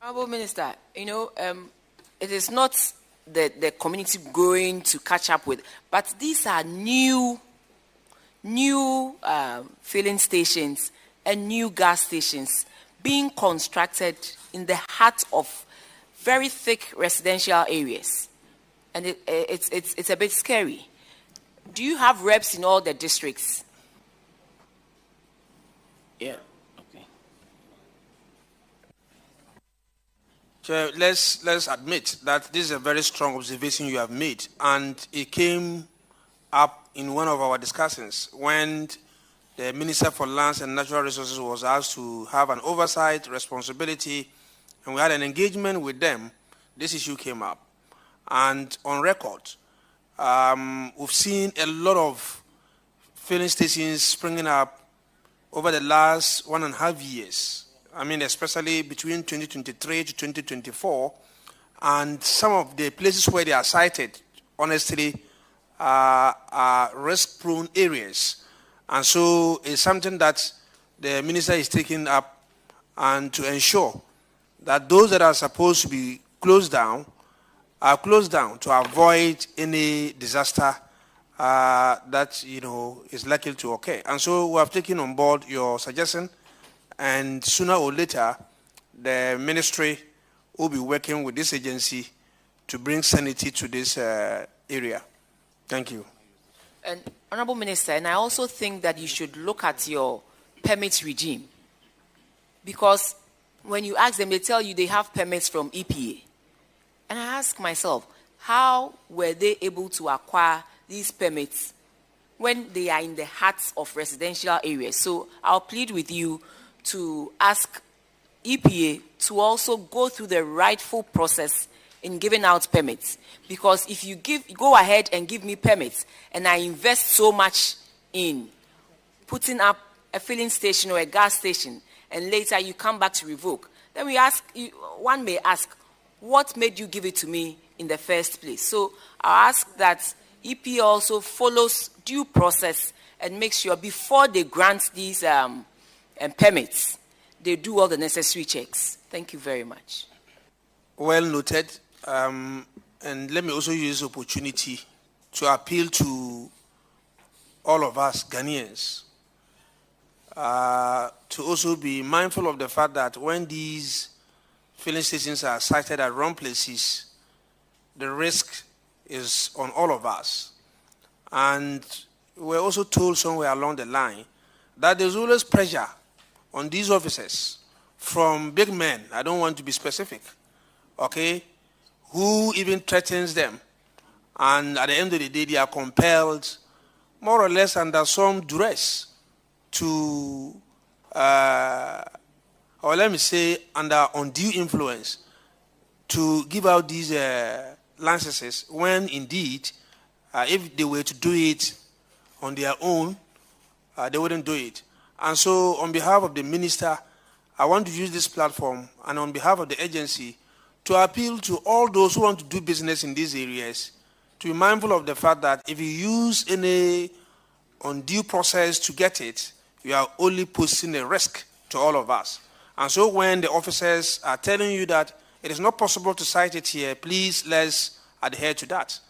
Honourable Minister, it is not the community going to catch up with, but these are new filling stations and new gas stations being constructed in the heart of very thick residential areas, and it's a bit scary. Do you have reps in all the districts? Yeah. Okay. So let's admit that this is a very strong observation you have made, and it came up in one of our discussions when the Minister for Lands and Natural Resources was asked to have an oversight responsibility, and we had an engagement with them. This issue came up, and on record, we've seen a lot of filling stations springing up over the last 1.5 years. I mean, especially between 2023 to 2024, and some of the places where they are sited, honestly, are risk-prone areas. And so it's something that the minister is taking up, and to ensure that those that are supposed to be closed down are closed down to avoid any disaster that is likely to occur. And so we have taken on board your suggestion, and sooner or later, the ministry will be working with this agency to bring sanity to this area. Thank you. And Honourable Minister, and I also think that you should look at your permit regime, because when you ask them, they tell you they have permits from EPA. And I ask myself, how were they able to acquire these permits when they are in the hearts of residential areas? So I'll plead with you to ask EPA to also go through the rightful process in giving out permits. Because if you go ahead and give me permits, and I invest so much in putting up a filling station or a gas station, and later you come back to revoke, then one may ask, what made you give it to me in the first place? So I'll ask that EPA also follows due process and make sure before they grant these permits, they do all the necessary checks. Thank you very much. Well noted. And let me also use this opportunity to appeal to all of us Ghanaians to also be mindful of the fact that when these filling stations are sited at wrong places, the risk is on all of us. And we're also told somewhere along the line that there's always pressure on these officers from big men, I don't want to be specific, okay, who even threatens them. And at the end of the day, they are compelled, more or less under some duress, to or let me say, under undue influence, to give out these licenses when indeed, if they were to do it on their own, they wouldn't do it. And so on behalf of the minister, I want to use this platform, and on behalf of the agency, to appeal to all those who want to do business in these areas to be mindful of the fact that if you use any undue process to get it, you are only posing a risk to all of us. And so when the officers are telling you that it is not possible to cite it here, please let's adhere to that.